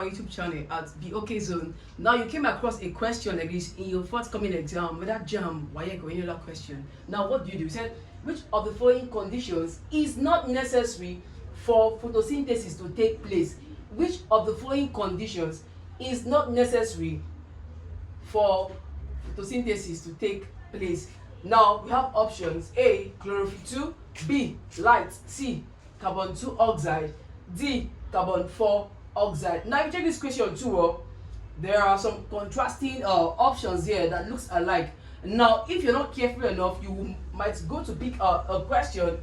YouTube channel at the OK Zone. Now you came across a question like this in your forthcoming exam, whether Jamb, WAEC or any other question. Now what do? You said, which of the following conditions is not necessary for photosynthesis to take place? Which of the following conditions is not necessary for photosynthesis to take place? Now we have options: A, chlorophyll; 2, B, light; C, carbon 2 oxide; D, carbon 4 oxide. Now if you check this question too, there are some contrasting options here that looks alike. Now if you're not careful enough, you might go to pick a question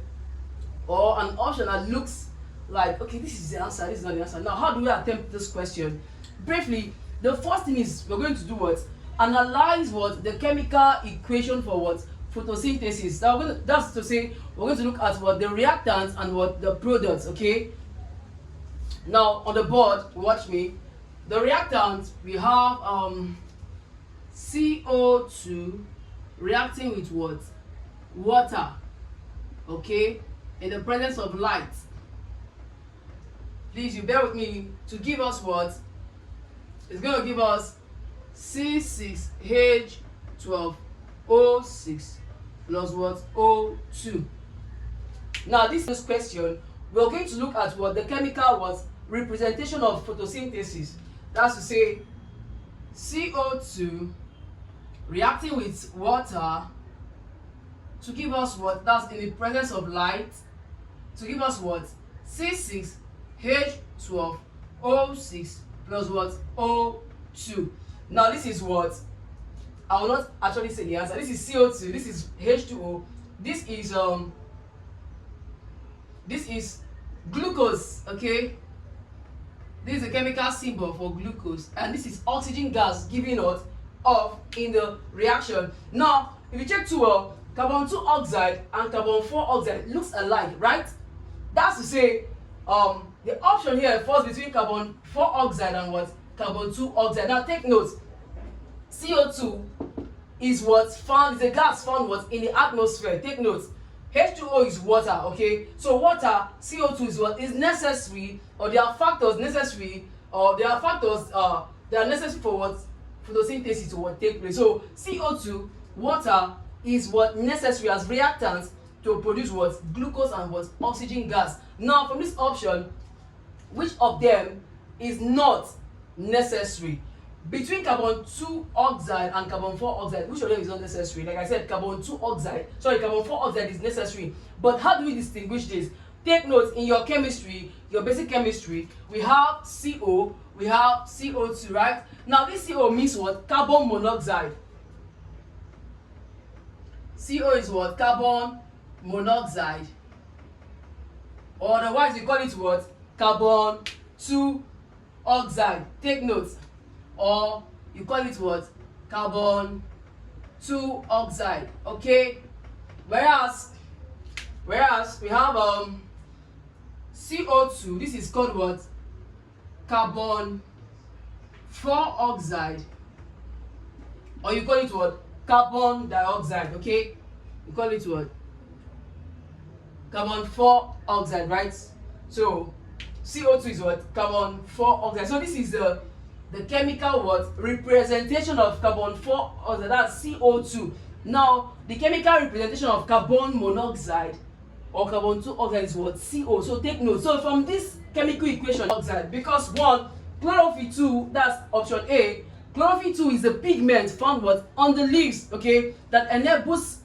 or an option that looks like, okay, this is the answer, this is not the answer. Now how do we attempt this question? Briefly, the first thing is we're going to do what? Analyze what the chemical equation for what? Photosynthesis. Now that's to say we're going to look at what the reactants and what the products. Okay, now on the board, watch me. The reactants, we have CO2 reacting with what? Water. Okay, in the presence of light. Please, you bear with me to give us what? It's going to give us C6H12O6 plus what? O2. Now this question, we're going to look at what the chemical was representation of photosynthesis. That's to say CO2 reacting with water to give us what? That's in the presence of light, to give us what? C6H12O6 plus what? O2. Now this is what? I will not actually say the answer. This is CO2, this is H2O, this is glucose. Okay, this is a chemical symbol for glucose, and this is oxygen gas giving us off in the reaction. Now if you check too, carbon 2 oxide and carbon 4 oxide looks alike, right? That's to say the option here falls between carbon 4 oxide and what? Carbon 2 oxide. Now take note, CO2 is what? Found, is a gas found what? In the atmosphere. Take note, H2O is water. Okay, so water, CO2 is what? Is necessary, or there are factors necessary, or there are factors that are necessary for what? Photosynthesis to what? Take place. So CO2, water, is what? Necessary as reactants to produce what? Glucose and what? Oxygen gas. Now from this option, which of them is not necessary? Between carbon 2 oxide and carbon 4 oxide, which of them is not necessary? Like I said, carbon 4 oxide is necessary. But how do we distinguish this? Take note, in your chemistry, your basic chemistry, we have CO, we have CO2, right? Now this CO means what? Carbon monoxide. CO is what? Carbon monoxide. Or otherwise we call it what? Carbon 2 oxide. Take note. Or you call it what? Carbon 2 oxide. Okay, whereas we have CO2, this is called what? Carbon 4 oxide, or you call it what? Carbon dioxide. Okay, you call it what? Carbon 4 oxide, right? So CO2 is what? Carbon 4 oxide. So this is the chemical what? Representation of carbon 4 oxide, that's CO2. Now the chemical representation of carbon monoxide or carbon 2 oxide is what? CO. So take note. So from this chemical equation, oxide, because one, chlorophyll 2, that's option A. Chlorophyll 2 is the pigment found what? On the leaves, okay, that enables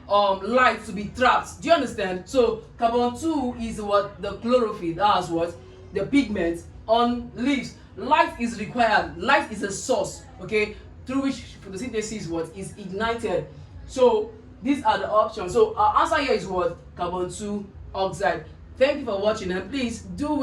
light to be trapped. Do you understand? So carbon 2 is what? The chlorophyll, that's what? The pigment on leaves. Light is required. Light is a source, okay, through which photosynthesis what? Is ignited. So these are the options. So our answer here is what? Carbon 2 oxide. Thank you for watching, and please do well.